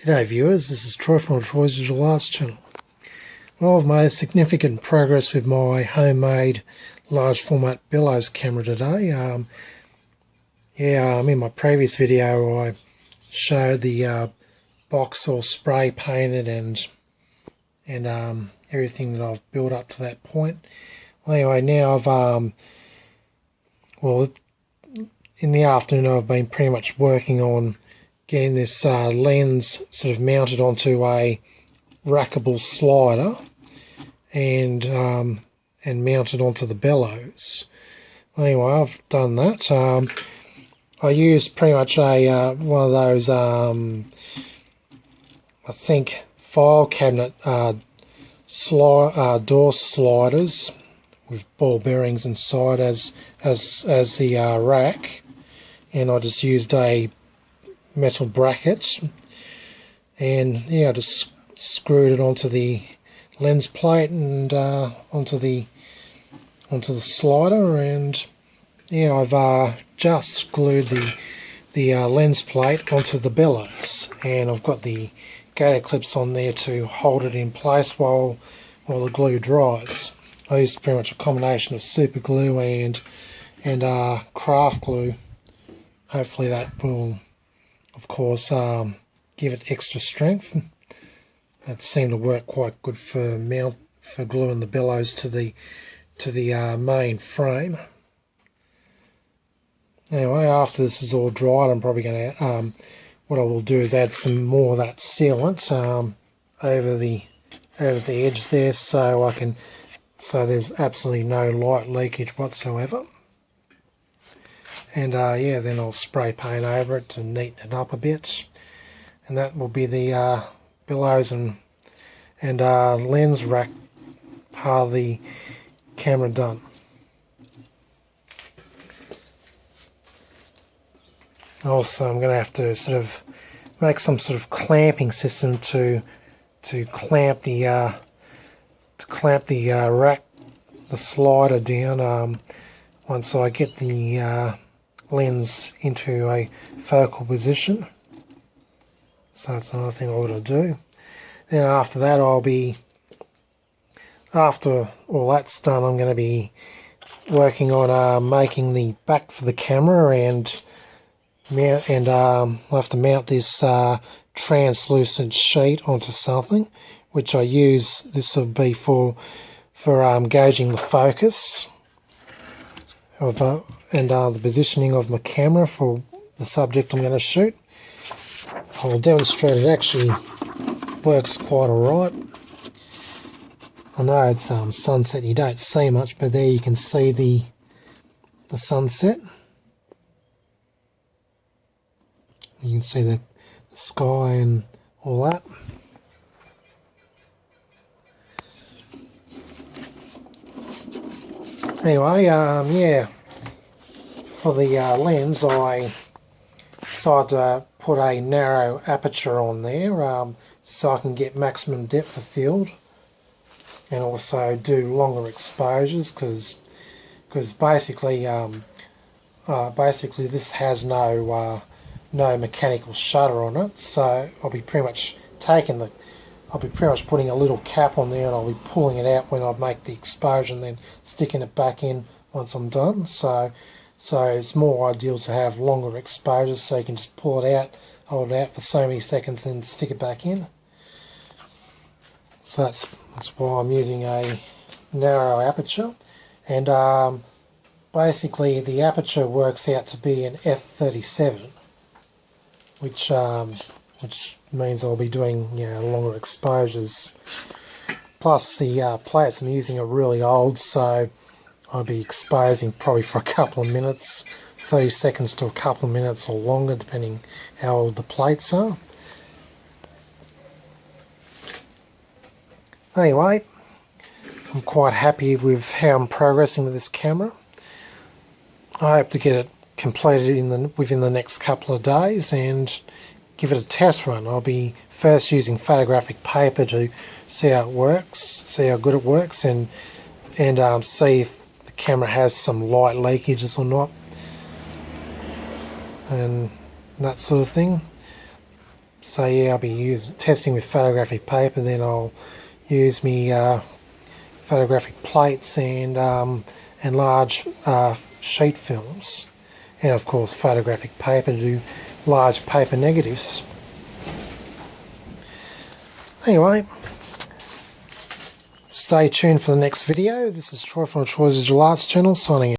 G'day viewers, this is Troy from Troy's Digital Arts channel. Well, I've made significant progress with my homemade large format bellows camera today. In my previous video I showed the box all spray painted and everything that I've built up to that point. Well, anyway, now I've in the afternoon I've been pretty much working on getting this lens sort of mounted onto a rackable slider and mounted onto the bellows. Anyway, I've done that. I used pretty much a one of those I think file cabinet door sliders with ball bearings inside as the rack, and I just used a metal bracket, and I just screwed it onto the lens plate and onto the slider, and I've just glued the lens plate onto the bellows, and I've got the gator clips on there to hold it in place while the glue dries. I used pretty much a combination of super glue and craft glue. Hopefully that will, of course, give it extra strength. It seemed to work quite good for gluing the bellows to the main frame. Anyway, after this is all dried, I'm probably going to what I will do is add some more of that sealant over the edge there, so there's absolutely no light leakage whatsoever. And then I'll spray paint over it to neaten it up a bit, and that will be the bellows and lens rack part of the camera done. Also, I'm going to have to sort of make some sort of clamping system to clamp the rack, the slider down once I get the lens into a focal position. So that's another thing I've got to do. Then after that, after all that's done, I'm going to be working on making the back for the camera, and I'll have to mount this translucent sheet onto something, which I use. This will be for gauging the focus of the positioning of my camera for the subject I'm going to shoot. I'll demonstrate it actually works quite alright. I know it's sunset, you don't see much, but there you can see the sunset. You can see the sky and all that. Anyway, for the lens, I decided to put a narrow aperture on there so I can get maximum depth of field, and also do longer exposures, because basically this has no mechanical shutter on it. So I'll be pretty much putting a little cap on there, and I'll be pulling it out when I make the exposure and then sticking it back in once I'm done. So it's more ideal to have longer exposures, so you can just pull it out, hold it out for so many seconds, and stick it back in. So that's why I'm using a narrow aperture, and basically the aperture works out to be an f37, which means I'll be doing longer exposures. Plus the plates I'm using are really old, so I'll be exposing probably for a couple of minutes, 30 seconds to a couple of minutes or longer, depending how old the plates are. Anyway, I'm quite happy with how I'm progressing with this camera. I hope to get it completed within the next couple of days and give it a test run. I'll be first using photographic paper to see how it works, see how good it works, and see if the camera has some light leakages or not, and that sort of thing. So yeah, I'll be testing with photographic paper, then I'll use me photographic plates and large sheet films, and of course photographic paper to do large paper negatives. Anyway, stay tuned for the next video. This is Troy from Troy's Digital Arts channel signing out.